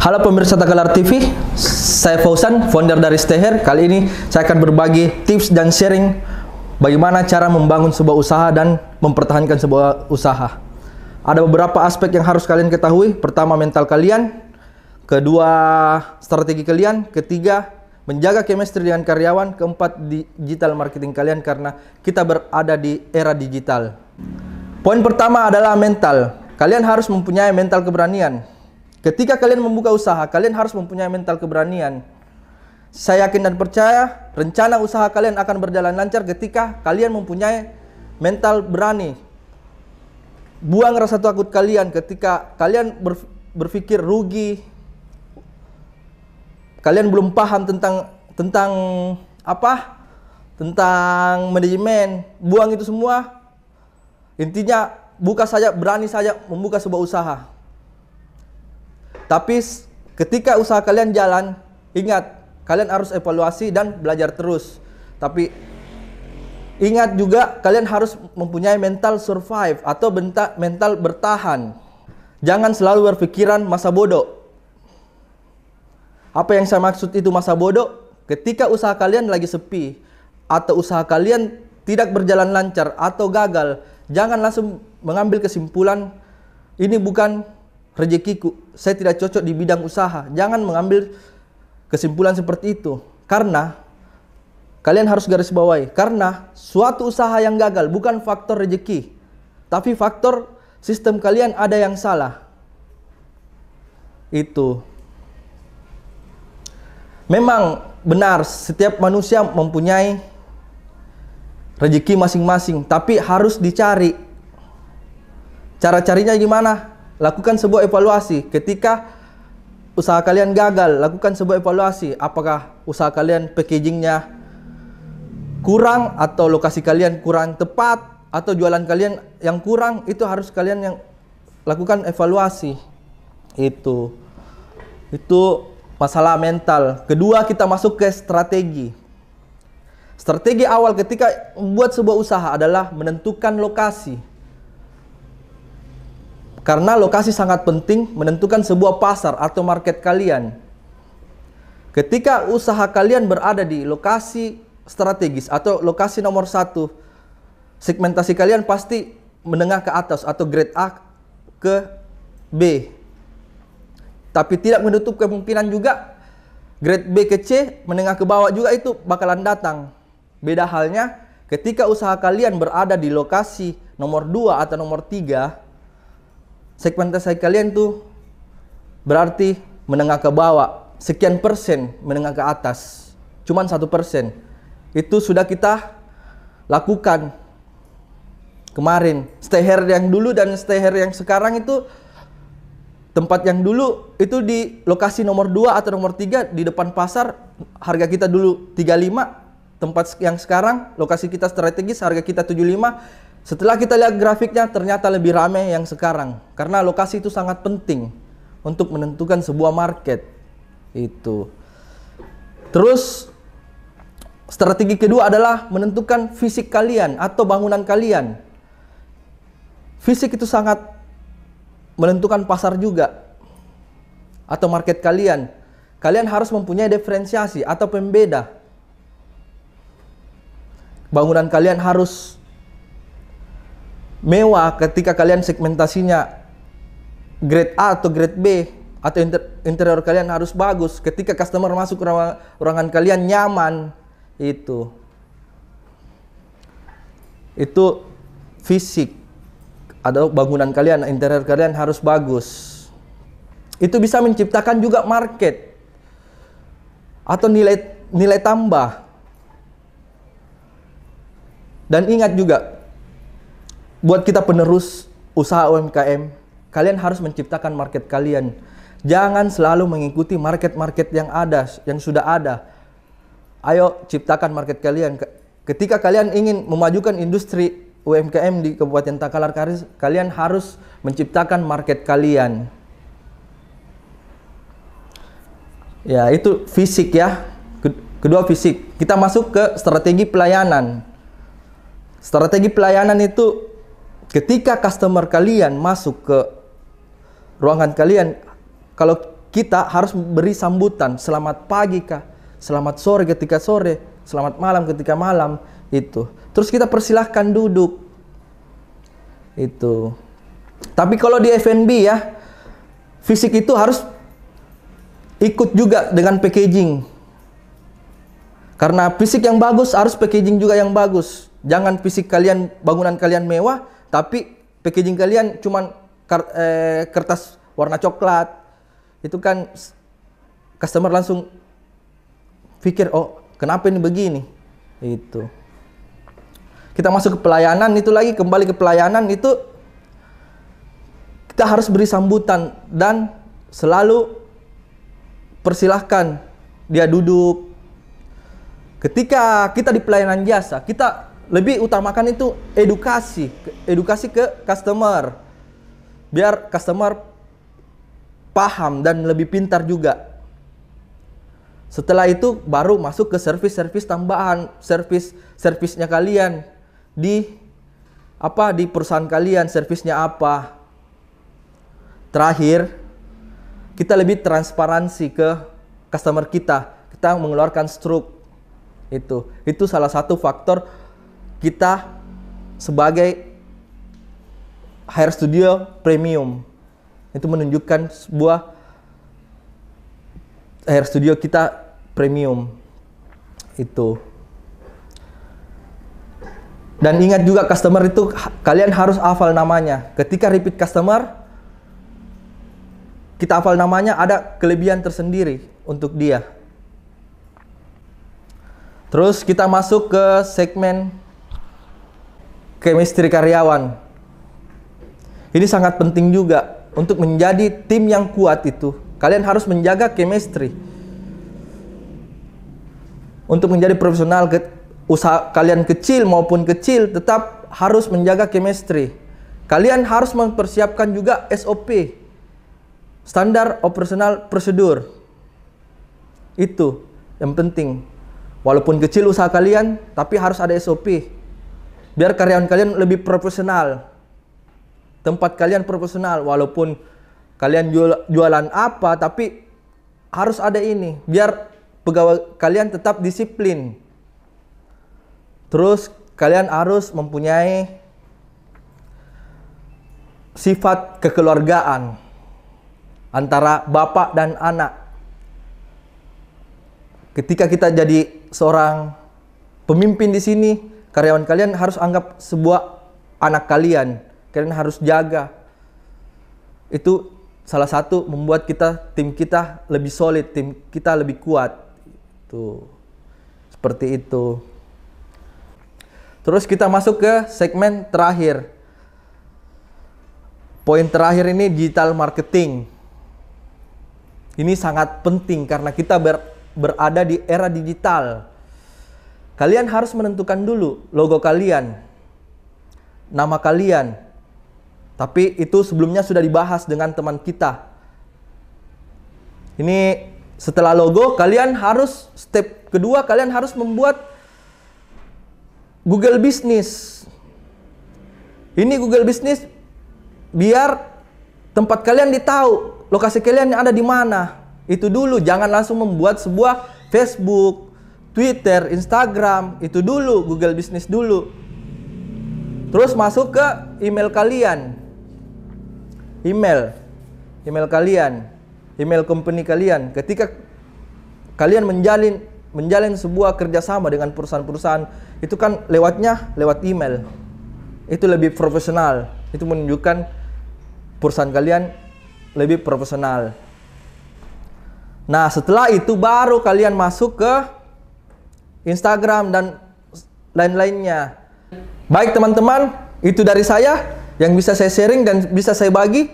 Halo pemirsa Takalar TV, saya Fauzan, founder dari Steher. Kali ini saya akan berbagi tips dan sharing bagaimana cara membangun sebuah usaha dan mempertahankan sebuah usaha. Ada beberapa aspek yang harus kalian ketahui. Pertama, mental kalian. Kedua, strategi kalian. Ketiga, menjaga chemistry dengan karyawan. Keempat, digital marketing kalian karena kita berada di era digital. Poin pertama adalah mental. Kalian harus mempunyai mental keberanian. Ketika kalian membuka usaha, kalian harus mempunyai mental keberanian. Saya yakin dan percaya, rencana usaha kalian akan berjalan lancar ketika kalian mempunyai mental berani. Buang rasa takut kalian ketika kalian berpikir rugi. Kalian belum paham tentang manajemen. Buang itu semua. Intinya, buka saja, berani saja membuka sebuah usaha. Tapi ketika usaha kalian jalan, ingat, kalian harus evaluasi dan belajar terus. Tapi ingat juga, kalian harus mempunyai mental survive atau mental bertahan. Jangan selalu berpikiran masa bodoh. Apa yang saya maksud itu masa bodoh? Ketika usaha kalian lagi sepi atau usaha kalian tidak berjalan lancar atau gagal, jangan langsung mengambil kesimpulan, ini bukan rezekiku, saya tidak cocok di bidang usaha. Jangan mengambil kesimpulan seperti itu. Karena kalian harus garis bawahi, karena suatu usaha yang gagal bukan faktor rezeki, tapi faktor sistem kalian ada yang salah. Itu memang benar, setiap manusia mempunyai rezeki masing-masing, tapi harus dicari. Cara carinya gimana? Lakukan sebuah evaluasi. Ketika usaha kalian gagal, lakukan sebuah evaluasi. Apakah usaha kalian packagingnya kurang, atau lokasi kalian kurang tepat, atau jualan kalian yang kurang. Itu harus kalian yang lakukan evaluasi. Itu masalah mental. Kedua, kita masuk ke strategi. Strategi awal ketika membuat sebuah usaha adalah menentukan lokasi. Karena lokasi sangat penting menentukan sebuah pasar atau market kalian. Ketika usaha kalian berada di lokasi strategis atau lokasi nomor 1, segmentasi kalian pasti menengah ke atas atau grade A ke B. Tapi tidak menutup kemungkinan juga grade B ke C, menengah ke bawah juga itu bakalan datang. Beda halnya ketika usaha kalian berada di lokasi nomor 2 atau nomor 3, segmentasi kalian tuh berarti menengah ke bawah, sekian persen menengah ke atas, cuman 1%. Itu sudah kita lakukan kemarin. Steher yang dulu dan Steher yang sekarang itu, tempat yang dulu itu di lokasi nomor 2 atau nomor 3 di depan pasar, harga kita dulu 35. Tempat yang sekarang lokasi kita strategis, harga kita 75. Setelah kita lihat grafiknya, ternyata lebih ramai yang sekarang. Karena lokasi itu sangat penting untuk menentukan sebuah market. Itu. Terus, strategi kedua adalah menentukan fisik kalian atau bangunan kalian. Fisik itu sangat menentukan pasar juga. Atau market kalian. Kalian harus mempunyai diferensiasi atau pembeda. Bangunan kalian harus mewah ketika kalian segmentasinya grade A atau grade B, atau interior kalian harus bagus ketika customer masuk ke ruangan kalian nyaman. Itu fisik atau bangunan kalian, interior kalian harus bagus. Itu bisa menciptakan juga market atau nilai tambah. Dan ingat juga, buat kita penerus usaha UMKM, kalian harus menciptakan market kalian. Jangan selalu mengikuti market-market yang ada, yang sudah ada. Ayo ciptakan market kalian. Ketika kalian ingin memajukan industri UMKM di Kabupaten Takalar, kalian harus menciptakan market kalian. Ya, itu fisik ya. Kedua fisik. Kita masuk ke strategi pelayanan. Strategi pelayanan itu ketika customer kalian masuk ke ruangan kalian, kalau kita harus beri sambutan, selamat pagi kah, selamat sore ketika sore, selamat malam ketika malam, itu. Terus kita persilahkan duduk, itu. Tapi kalau di F&B ya, fisik itu harus ikut juga dengan packaging. Karena fisik yang bagus harus packaging juga yang bagus. Jangan fisik kalian, bangunan kalian mewah, tapi packaging kalian cuman kertas warna coklat. Itu kan customer langsung pikir, oh kenapa ini begini? Itu. Kita masuk ke pelayanan, itu lagi kembali ke pelayanan, itu kita harus beri sambutan dan selalu persilahkan dia duduk. Ketika kita di pelayanan jasa, kita lebih utamakan itu edukasi ke customer, biar customer paham dan lebih pintar juga. Setelah itu baru masuk ke servis tambahan, servisnya kalian di perusahaan kalian, servisnya apa. Terakhir, kita lebih transparansi ke customer kita mengeluarkan stroke. Itu salah satu faktor kita sebagai hair studio premium. Itu menunjukkan sebuah hair studio kita premium. Itu. Dan ingat juga customer itu kalian harus hafal namanya. Ketika repeat customer, kita hafal namanya, ada kelebihan tersendiri untuk dia. Terus kita masuk ke segmen chemistry karyawan. Ini sangat penting juga untuk menjadi tim yang kuat itu. Kalian harus menjaga chemistry. Untuk menjadi profesional, usaha kalian kecil maupun kecil tetap harus menjaga chemistry. Kalian harus mempersiapkan juga SOP, standar operasional prosedur. Itu yang penting. Walaupun kecil usaha kalian, tapi harus ada SOP. Biar karyawan kalian lebih profesional. Tempat kalian profesional. Walaupun kalian jualan apa, tapi harus ada ini. Biar pegawai kalian tetap disiplin. Terus kalian harus mempunyai sifat kekeluargaan antara bapak dan anak. Ketika kita jadi seorang pemimpin di sini, karyawan kalian harus anggap sebuah anak kalian. Kalian harus jaga. Itu salah satu membuat tim kita lebih solid, tim kita lebih kuat. Tuh. Seperti itu. Terus kita masuk ke segmen terakhir. Poin terakhir ini digital marketing. Ini sangat penting karena kita berada di era digital. Kalian harus menentukan dulu logo kalian, nama kalian. Tapi itu sebelumnya sudah dibahas dengan teman kita. Ini setelah logo, kalian harus step kedua, kalian harus membuat Google Business. Ini Google Business biar tempat kalian ditahu, lokasi kalian ada di mana. Itu dulu, jangan langsung membuat sebuah Facebook, Twitter, Instagram. Itu dulu, Google Business dulu. Terus masuk ke email kalian. Email kalian, email company kalian. Ketika kalian menjalin sebuah kerjasama dengan perusahaan-perusahaan, itu kan lewat email. Itu lebih profesional. Itu menunjukkan perusahaan kalian lebih profesional. Nah, setelah itu baru kalian masuk ke Instagram dan lain-lainnya. Baik teman-teman, itu dari saya yang bisa saya sharing dan bisa saya bagi.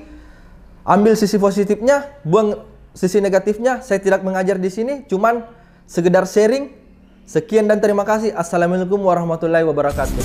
Ambil sisi positifnya, buang sisi negatifnya. Saya tidak mengajar di sini, cuman sekedar sharing. Sekian dan terima kasih. Assalamualaikum warahmatullahi wabarakatuh.